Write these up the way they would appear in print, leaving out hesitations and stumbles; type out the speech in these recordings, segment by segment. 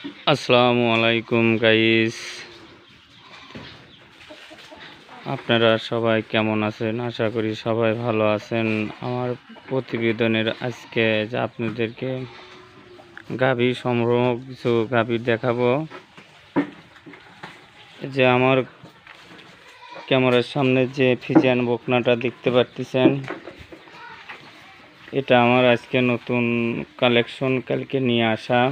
আসসালামু আলাইকুম গাইস, আপনারা সবাই কেমন আছেন? আশা করি সবাই ভালো আছেন। আমার প্রতিবেদনের আজকে যে আপনাদেরকে গাভী সংগ্রহ কিছু গাভী দেখাবো। যে আমার ক্যামেরার সামনে যে ফিজিয়ান বকনাটা দেখতে পাচ্ছেন, এটা আমার আজকে নতুন কালেকশন, কালকে নিয়ে আসা।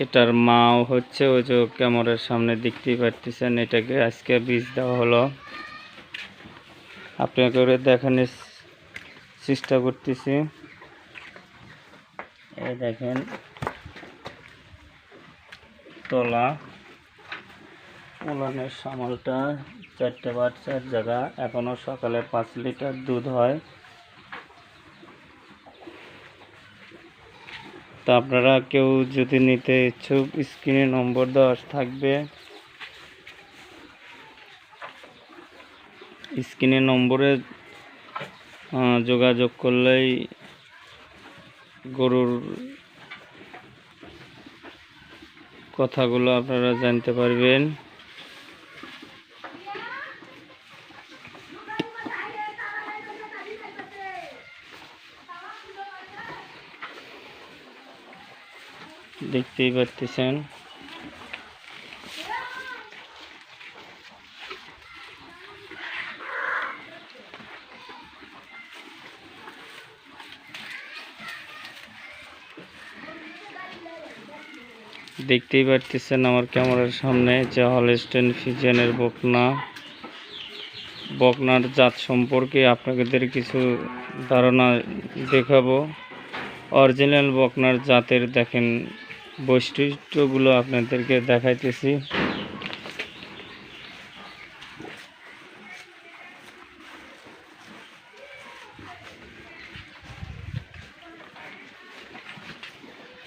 এটার মাও হচ্ছে ওই যে ক্যামেরার সামনে দেখতেই পাচ্ছেন, এটাকে আজকে বীজ দেওয়া হলো। আপনাকে করে দেখানোর চেষ্টা করতেছি। এই দেখেন তলা উলানের সামালটা 4টে বাচ্চার জায়গা, এখনো সকালে 5 লিটার দুধ হয়। তা আপনারা কেউ যদি নিতে ইচ্ছুক, স্ক্রিনে নম্বর দেওয়া থাকবে, স্ক্রিনে নম্বরে যোগাযোগ করলেই গরুর কথাগুলো আপনারা জানতে পারবেন। দেখতেই পাচ্ছেন আমার ক্যামেরার সামনে যে হলস্টেইন ফ্রিজিয়ানের বকনার জাত সম্পর্কে আপনাদের কিছু ধারণা দেখাবো। অরিজিনাল বকনার জাতের দেখেন বৈশিষ্ট্যগুলো আপনাদেরকে দেখাইতেছি।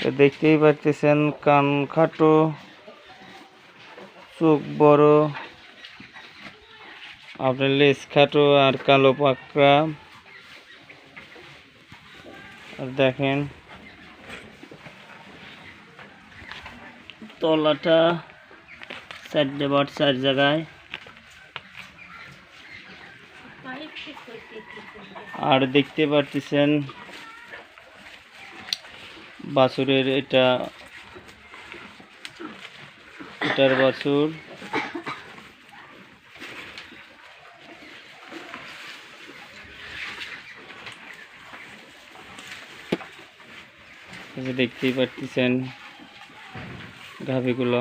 তো দেখতেই পাচ্ছেন কান খাটো, চোখ বড়, আপনার লেজ খাটো আর কালো পাকড়া। আর দেখেন তলাটা 4টে বাচ্চার জায়গায়। আর দেখতে পাচ্ছেন বাছুরের এটার বাছুর। দেখতেই পাচ্ছেন গাভীগুলো।